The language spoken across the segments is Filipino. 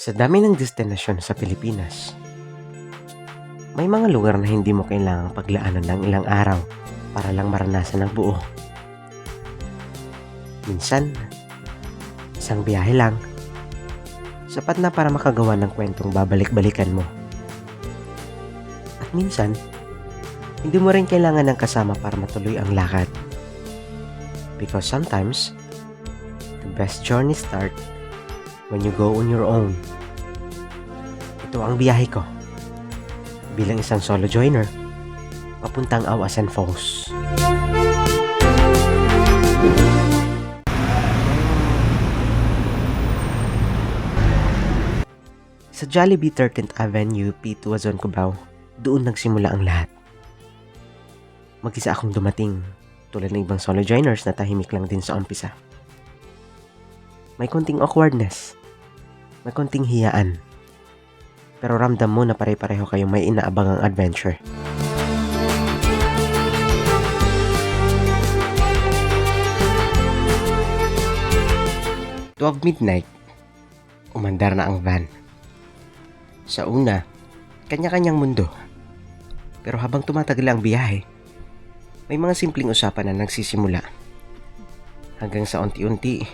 Sa dami ng destinasyon sa Pilipinas, may mga lugar na hindi mo kailangang paglaanan ng ilang araw para lang maranasan ng buo. Minsan, isang biyahe lang, sapat na para makagawa ng kwentong babalik-balikan mo. At minsan, hindi mo rin kailangan ng kasama para matuloy ang lakad. Because sometimes, the best journey start when you go on your own. Ito ang biyahe ko bilang isang solo joiner papuntang Awasan Falls. Sa Jollibee 13th Avenue, P2 Cubao, doon nagsimula ang lahat. Mag-isa akong dumating, tulad ng ibang solo joiners na tahimik lang din sa umpisa. May konting awkwardness, may konting hiyaan, pero ramdam mo na pare-pareho kayong may inaabangang adventure. 12 midnight, umandar na ang van. Sa una, kanya-kanyang mundo. Pero habang tumatagal ang biyahe, may mga simpleng usapan na nagsisimula. Hanggang sa unti-unti,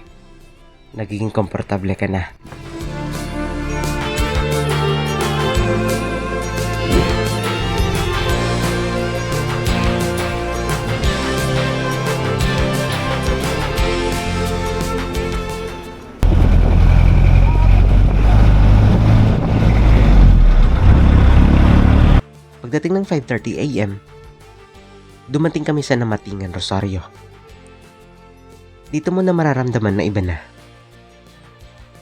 nagiging komportable ka na. Pagdating ng 5:30 AM, dumating kami sa Namatingan, Rosario. Dito mo na mararamdaman na iba na.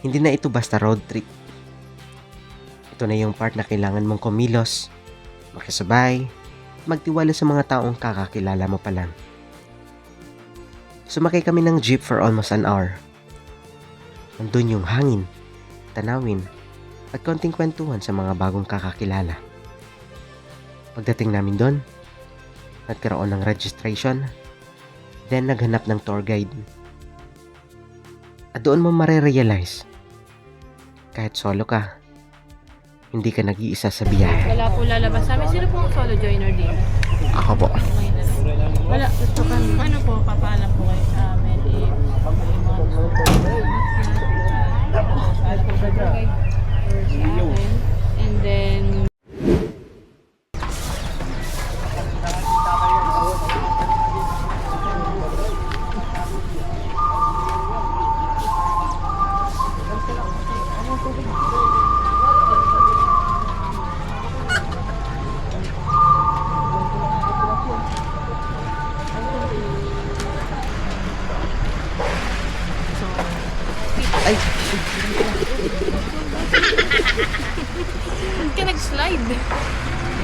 Hindi na ito basta road trip. Ito na yung part na kailangan mong kumilos, makisabay, magtiwala sa mga taong kakakilala mo pa lang. Sumakay kami ng jeep for almost an hour. Nandun yung hangin, tanawin, at konting kwentuhan sa mga bagong kakakilala. Pagdating namin doon, nagkaroon ng registration, then naghanap ng tour guide. At doon mo marerealize, kahit solo ka, hindi ka nag-iisa sa biyahe. Wala po lalabas sa amin. Sino po ang solo joiner din? Ako po. Wala. Gusto ka. Ano po, papaalam po kayo sa amin if and then Ay! Ba't ka nag-slide?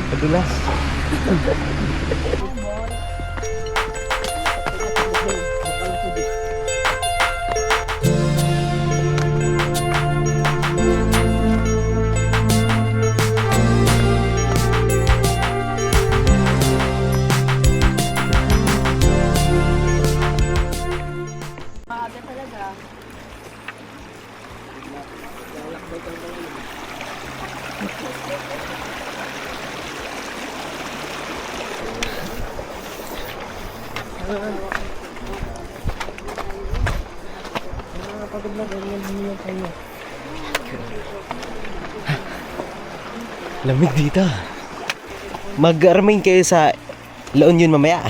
Padulas. Maaga talaga. Pagod na ganyan niyo kayo. Lamig dito. Mag-remain kayo sa La Union mamaya.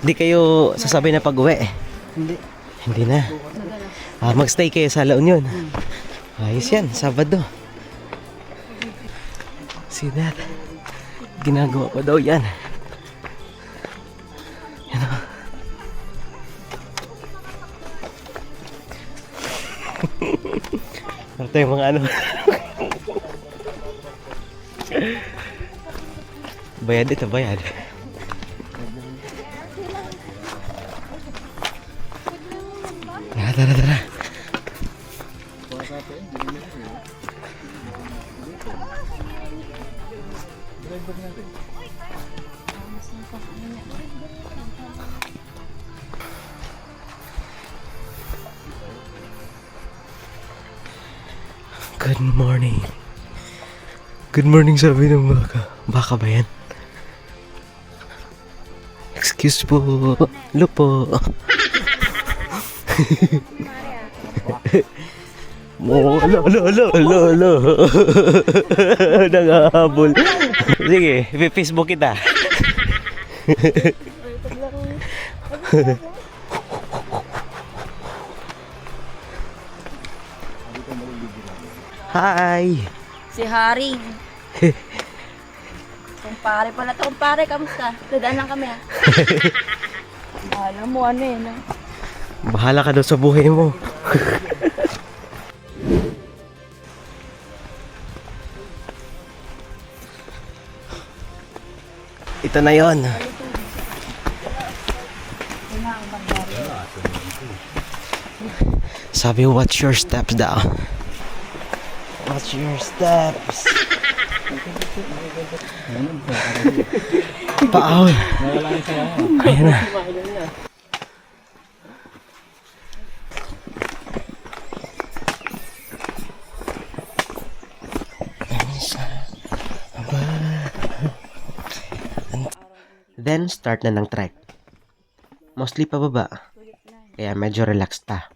Hindi kayo sasabay na pag-uwi. Hindi. Hindi na. Magstay kayo sa La Union. Ayos yan, Sabado. See that? Ginagawa ko daw yan. Yan o. Ito yung mga ano. Bayad ito, bayad. Tara, tara. Good morning. Good morning sabi ng baka. Baka ba yan? Excuse po. Hello po. Alo. Nangahabol. Sige, Facebook kita. Hi! Si Harry. Kumpare pala to. Kumpare, kamusta? Dadaan lang kami ha. Alam mo ano eh. No? Bahala ka daw sa buhay mo. Ito na yon. Sabi, watch your steps daw. Watch your steps. Paaw. Ayan na. Then, start na ng trek. Mostly pababa. Kaya medyo relaxed pa.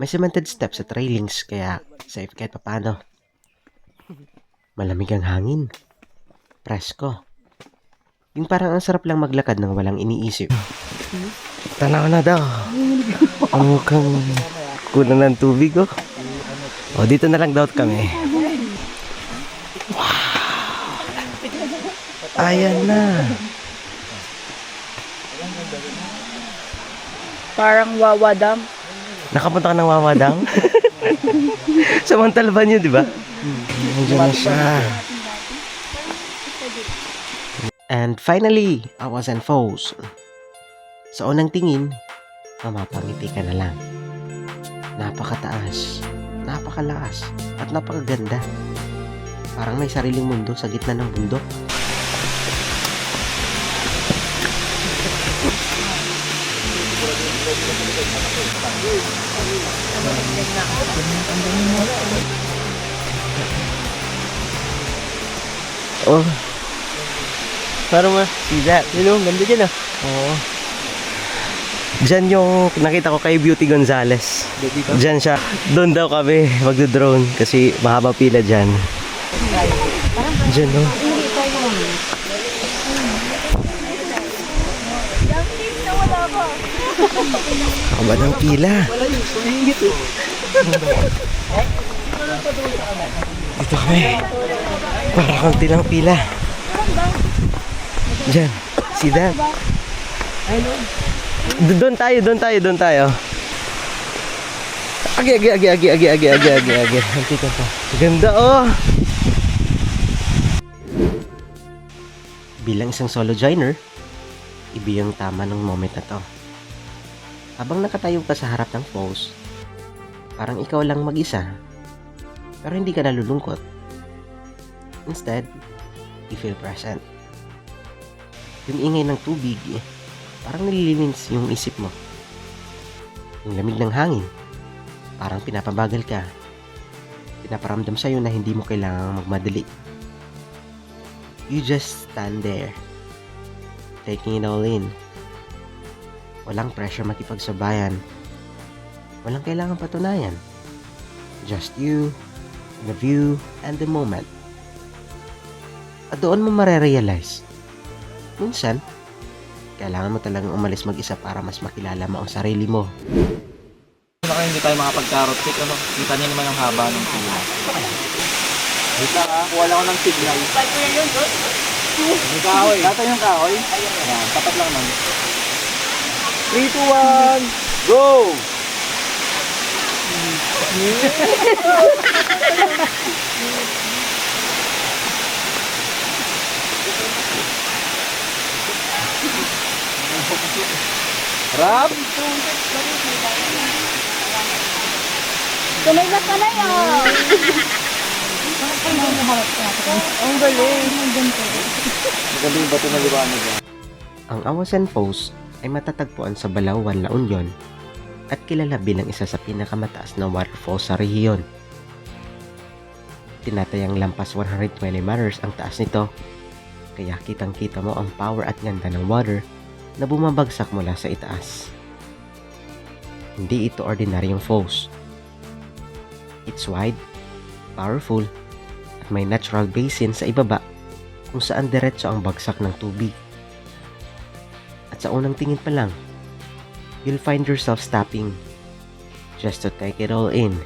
May cemented steps at railings, kaya safe kahit papano. Malamig ang hangin. Presko. Yung parang ang sarap lang maglakad ng walang iniisip. Tanaw na daw. Ang mukhang kulang ng tubig, oh. O, dito na lang daw kami. Wow! Ayan na. Parang wawadam. Nakapunta ka ng Wawadang? Sa Montalban yun, di ba? Nandiyan na siya. And finally, Awas and Foes. Sa unang tingin, mamapangiti ka na lang. Napakataas, napakalakas, at napakaganda. Parang may sariling mundo sa gitna ng bundok. Oh. Parang see that? Hello, ganda dyan ah. Oo. Diyan yung nakita ko kay Beauty Gonzales. Diyan siya. Doon daw kami magdo-drone kasi mahaba pila dyan. Diyan no. Haba ng pila. Dito kami. Para konti lang pila. Diyan. See that? Doon tayo. Agi. Antito pa. Ganda oh. Bilang isang solo joiner, ibi yung tama ng moment na to. Habang nakatayo ka sa harap ng falls, parang ikaw lang mag-isa, pero hindi ka nalulungkot. Instead, you feel present. Yung ingay ng tubig, parang nililinis yung isip mo. Yung lamig ng hangin, parang pinapabagal ka. Pinaparamdam sa'yo na hindi mo kailangang magmadali. You just stand there, taking it all in. Walang pressure makipagsabayan. Walang kailangang patunayan. Just you, the view, and the moment. At doon mo marerealize, minsan, kailangan mo talagang umalis mag-isa para mas makilala mo ang sarili mo. Baka hindi tayo makapag-carrot pick, ano? Kita niyo naman ang haba ng pila. Kita ka, kuha lang ako ng signal. May kahoy. Data yung kahoy? Ayan, tapat lang naman. 3, 2, 1, go! Rap! Tunay na tunay ah. Ang galing. Maganda yung bato na liwanag. Ang Awas and Foes ay matatagpuan sa Balawan, La Union at kilala bilang isa sa pinakamataas na waterfall sa rehiyon. Tinatayang lampas 120 meters ang taas nito, kaya kitang-kita mo ang power at ganda ng water na bumabagsak mula sa itaas. Hindi ito ordinaryong falls. It's wide, powerful, at may natural basin sa ibaba kung saan diretso ang bagsak ng tubig. At sa unang tingin pa lang, you'll find yourself stopping just to take it all in.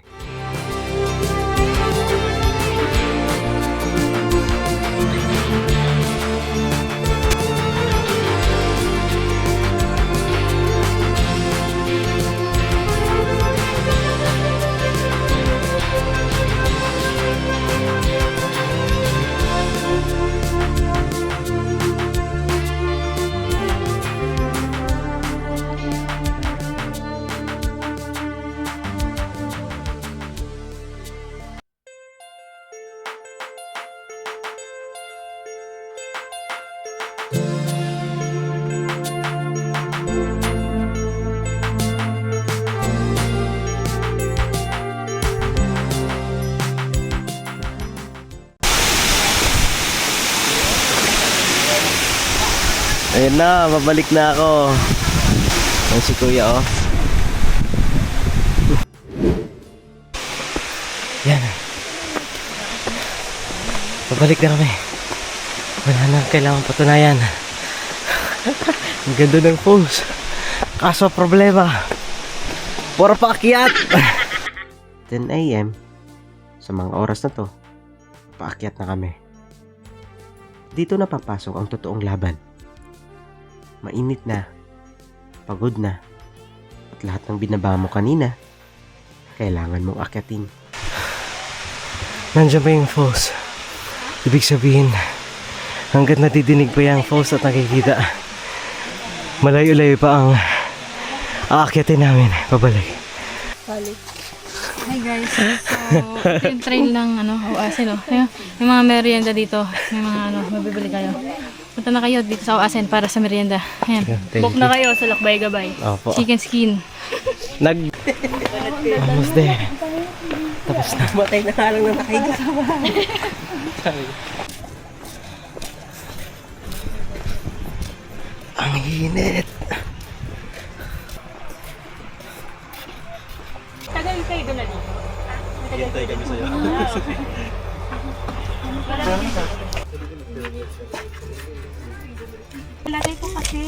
Ayan na, babalik na ako. Ayan si kuya, oh. Yan. Babalik na kami. Wala na kailangan patunayan. Ang ganda ng falls. Kaso problema, puro paakyat. 10 AM, sa mga oras na to, paakyat na kami. Dito na papasok ang totoong laban. Mainit na, pagod na, at lahat ng binaba mo kanina, kailangan mong akyatin. Nandiyan pa yung falls. Ibig sabihin, hanggat nadidinig pa yung falls at nakikita, malayo-layo pa ang aakyatin namin pabalik. Hi guys, so ito yung trail ng Oasen, no? Yung mga merienda dito, may mga mabibili kayo. Punta na kayo dito sa Oasen para sa merienda. Ayan. Book na kayo sa Lakbay Gabay. Opo. Chicken skin. Almost there. Tapos na. Matay na nga lang na nakahiga. Ang init. Tagal kayo doon na dito. Hintay kami sa'yo. Lagay ko kasi.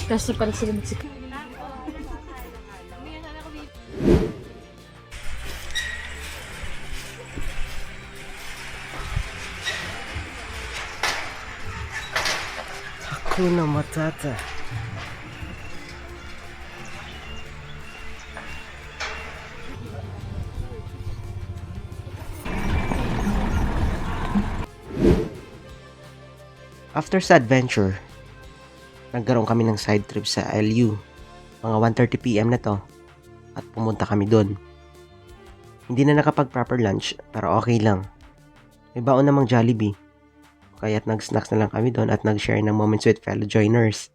Kasi pala sila magsik. Hakuna Matata. After sa adventure, nagkaroon kami ng side trip sa LU. Mga 1:30 PM na to. At pumunta kami doon. Hindi na nakapag proper lunch, pero okay lang. May baon namang Jollibee. Kaya't nag-snacks na lang kami doon at nag-share ng moments with fellow joiners.